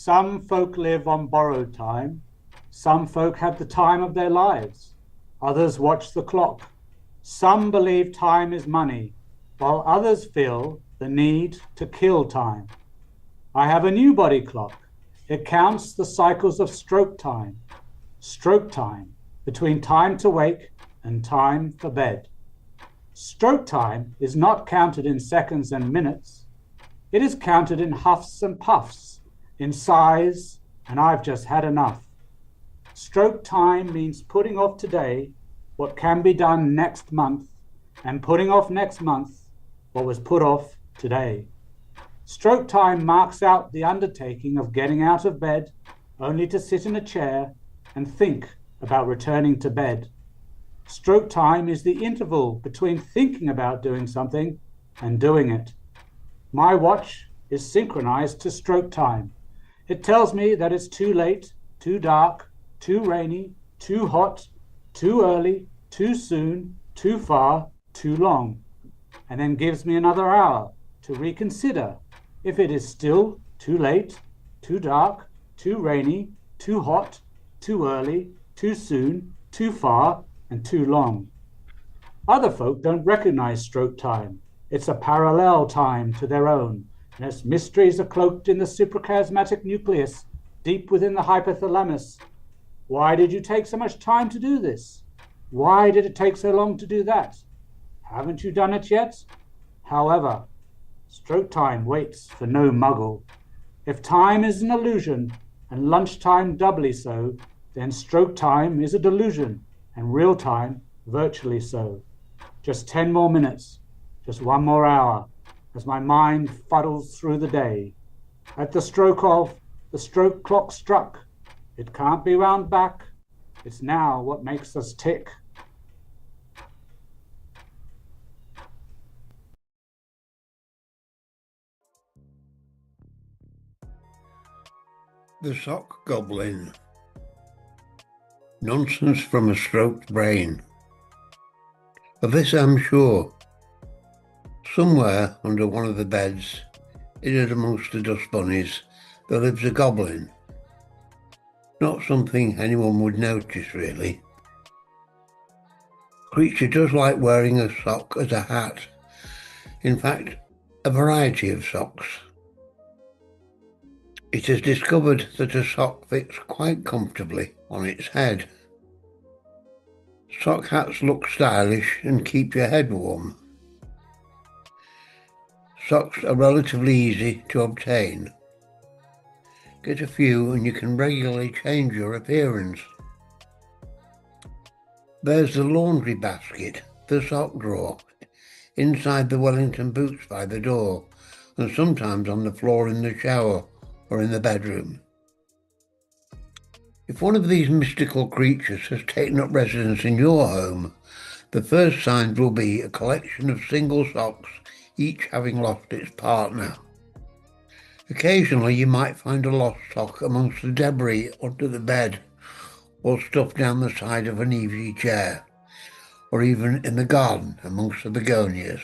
Some folk live on borrowed time. Some folk have the time of their lives. Others watch the clock. Some believe time is money, while others feel the need to kill time. I have a new body clock. It counts the cycles of stroke time between time to wake and time for bed. Stroke time is not counted in seconds and minutes. It is counted in huffs and puffs, in sighs, and I've just had enough. Stroke time means putting off today what can be done next month, and putting off next month what was put off today. Stroke time marks out the undertaking of getting out of bed only to sit in a chair and think about returning to bed. Stroke time is the interval between thinking about doing something and doing it. My watch is synchronized to stroke time. It tells me that it's too late, too dark, too rainy, too hot, too early, too soon, too far, too long, and then gives me another hour to reconsider if it is still too late, too dark, too rainy, too hot, too early, too soon, too far, and too long. Other folk don't recognize stroke time. It's a parallel time to their own, and its mysteries are cloaked in the suprachiasmatic nucleus, deep within the hypothalamus. Why did you take so much time to do this? Why did it take so long to do that? Haven't you done it yet? However, stroke time waits for no muggle. If time is an illusion, and lunchtime doubly so, then stroke time is a delusion, and real time virtually so. Just 10 more minutes, just 1 more hour, as my mind fuddles through the day. At the stroke clock struck. It can't be wound back. It's now what makes us tick. The Sock Goblin. Nonsense from a stroked brain. Of this I'm sure. Somewhere under one of the beds, hidden amongst the dust bunnies, there lives a goblin. Not something anyone would notice, really. Creature does like wearing a sock as a hat. In fact, a variety of socks. It has discovered that a sock fits quite comfortably on its head. Sock hats look stylish and keep your head warm. Socks are relatively easy to obtain. Get a few and you can regularly change your appearance. There's the laundry basket, the sock drawer, inside the Wellington boots by the door, and sometimes on the floor in the shower or in the bedroom. If one of these mystical creatures has taken up residence in your home, the first signs will be a collection of single socks, each having lost its partner. Occasionally you might find a lost sock amongst the debris under the bed, or stuffed down the side of an easy chair, or even in the garden amongst the begonias.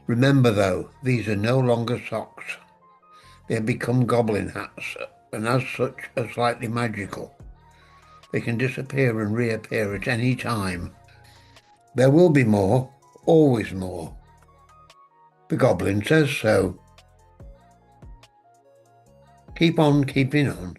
Remember though, these are no longer socks. They have become goblin hats, and as such are slightly magical. They can disappear and reappear at any time. There will be more, always more. The goblin says so. Keep on keeping on.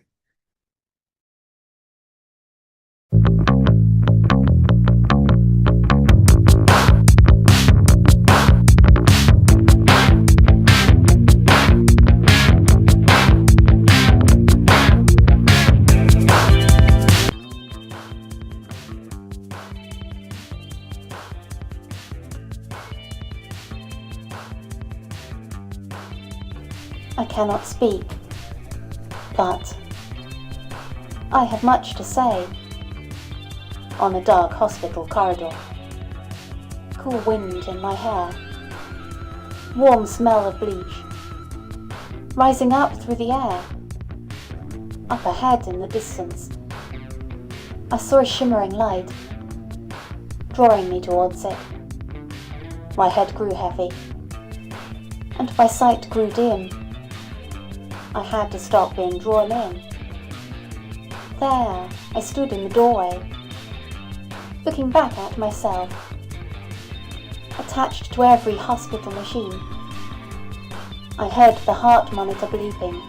I cannot speak, but I have much to say. On a dark hospital corridor, cool wind in my hair, warm smell of bleach, rising up through the air. Up ahead in the distance, I saw a shimmering light, drawing me towards it. My head grew heavy, and my sight grew dim. I had to stop being drawn in. There, I stood in the doorway, looking back at myself, attached to every hospital machine. I heard the heart monitor bleeping,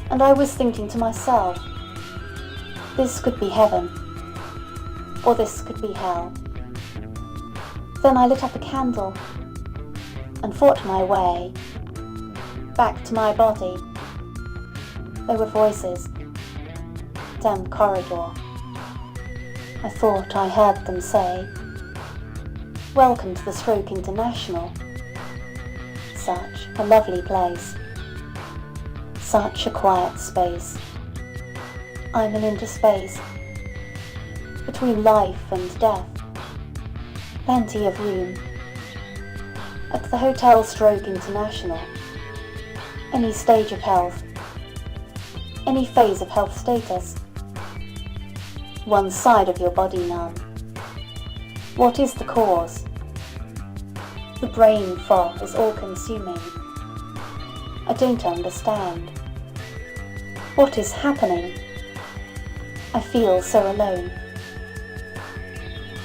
and I was thinking to myself, this could be heaven, or this could be hell. Then I lit up a candle and fought my way back to my body. There were voices down the corridor. I thought I heard them say, "Welcome to the Stroke International." Such a lovely place. Such a quiet space. I'm in interspace, between life and death. Plenty of room. At the Hotel Stroke International, any stage of health, any phase of health status, one side of your body numb. What is the cause? The brain fog is all-consuming. I don't understand. What is happening? I feel so alone.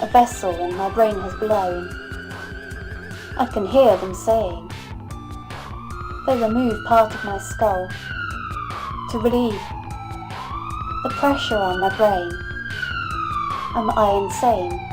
A vessel in my brain has blown. I can hear them saying. They remove part of my skull to relieve the pressure on my brain. Am I insane?